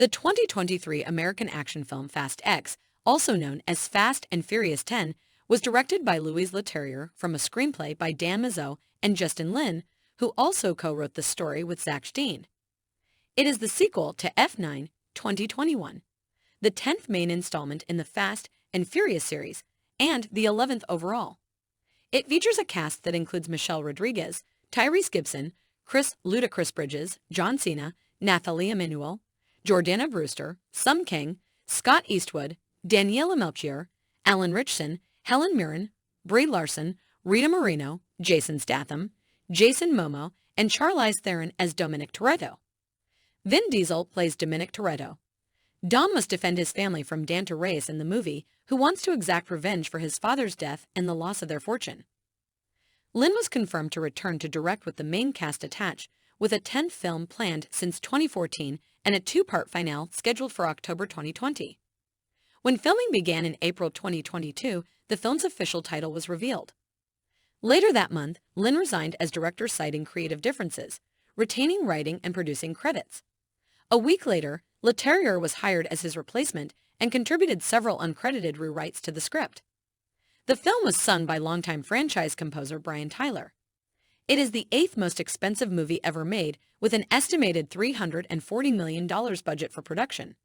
The 2023 American action film Fast X, also known as Fast and Furious 10, was directed by Louise Leterrier from a screenplay by Dan Mazeau and Justin Lin, who also co-wrote the story with Zach Steen. It is the sequel to F9 2021, the 10th main installment in the Fast and Furious series, and the 11th overall. It features a cast that includes Michelle Rodriguez, Tyrese Gibson, Chris Ludacris Bridges, John Cena, Nathalie Emmanuel, Jordana Brewster, Sum King, Scott Eastwood, Daniela Melchior, Alan Ritchson, Helen Mirren, Brie Larson, Rita Moreno, Jason Statham, Jason Momoa, and Charlize Theron as Dominic Toretto. Vin Diesel plays Dominic Toretto. Dom must defend his family from Dante Reyes in the movie, who wants to exact revenge for his father's death and the loss of their fortune. Lin was confirmed to return to direct with the main cast attached, with a 10th film planned since 2014 and a two-part finale scheduled for October 2020. When filming began in April 2022, the film's official title was revealed. Later that month, Lin resigned as director, citing creative differences, retaining writing and producing credits. A week later, Leterrier was hired as his replacement and contributed several uncredited rewrites to the script. The film was sung by longtime franchise composer Brian Tyler. It is the 8th most expensive movie ever made, with an estimated $340 million budget for production.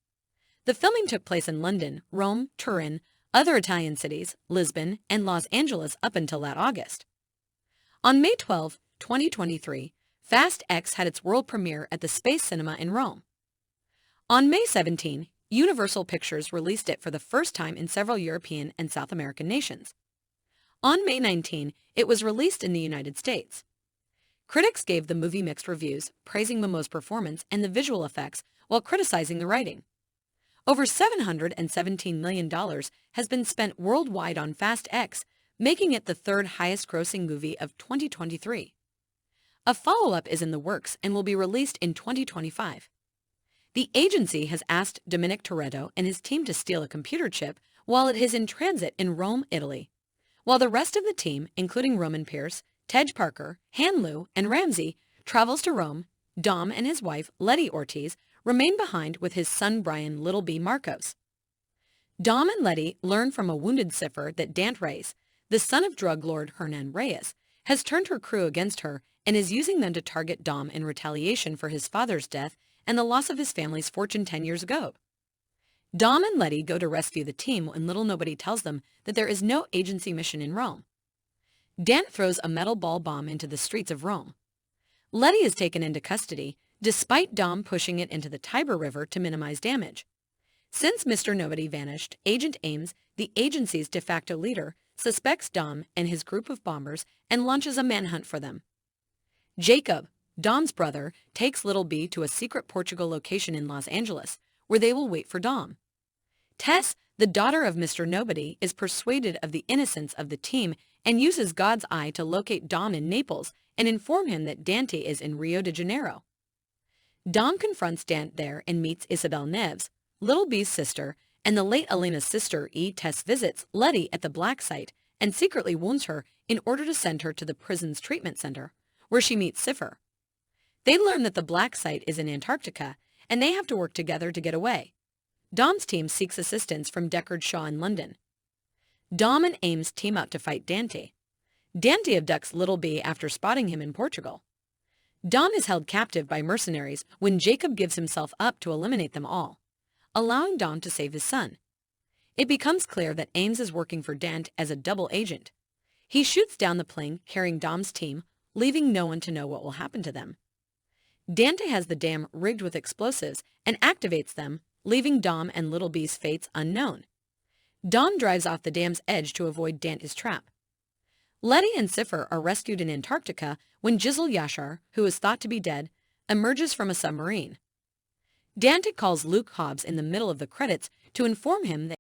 The filming took place in London, Rome, Turin, other Italian cities, Lisbon, and Los Angeles up until that August. On May 12, 2023, Fast X had its world premiere at the Space Cinema in Rome. On May 17, Universal Pictures released it for the first time in several European and South American nations. On May 19, it was released in the United States. Critics gave the movie mixed reviews, praising Momoa's performance and the visual effects while criticizing the writing. Over $717 million has been spent worldwide on Fast X, making it the third highest-grossing movie of 2023. A follow-up is in the works and will be released in 2025. The agency has asked Dominic Toretto and his team to steal a computer chip while it is in transit in Rome, Italy. While the rest of the team, including Roman Pierce, Tej Parker, Han Lu, and Ramsey, travels to Rome, Dom and his wife, Letty Ortiz, remain behind with his son Brian Little B. Marcos. Dom and Letty learn from a wounded cipher that Dante Reyes, the son of drug lord Hernan Reyes, has turned her crew against her and is using them to target Dom in retaliation for his father's death and the loss of his family's fortune 10 years ago. Dom and Letty go to rescue the team when Little Nobody tells them that there is no agency mission in Rome. Dante throws a metal ball bomb into the streets of Rome. Letty is taken into custody, despite Dom pushing it into the Tiber River to minimize damage. Since Mr. Nobody vanished, Agent Ames, the agency's de facto leader, suspects Dom and his group of bombers and launches a manhunt for them. Jacob, Dom's brother, takes Little B to a secret Portugal location in Los Angeles, where they will wait for Dom. Tess, the daughter of Mr. Nobody, is persuaded of the innocence of the team and uses God's eye to locate Dom in Naples and inform him that Dante is in Rio de Janeiro. Dom confronts Dante there and meets Isabel Neves, Little B's sister, and the late Elena's sister. Tess visits Letty at the black site and secretly wounds her in order to send her to the prison's treatment center, where she meets Cipher. They learn that the black site is in Antarctica, and they have to work together to get away. Dom's team seeks assistance from Deckard Shaw in London. Dom and Ames team up to fight Dante. Dante abducts Little B after spotting him in Portugal. Dom is held captive by mercenaries when Jacob gives himself up to eliminate them all, allowing Dom to save his son. It becomes clear that Ames is working for Dante as a double agent. He shoots down the plane carrying Dom's team, leaving no one to know what will happen to them. Dante has the dam rigged with explosives and activates them, leaving Dom and Little B's fates unknown. Dom drives off the dam's edge to avoid Dante's trap. Letty and Cipher are rescued in Antarctica when Jizzle Yashar, who is thought to be dead, emerges from a submarine. Dante calls Luke Hobbs in the middle of the credits to inform him that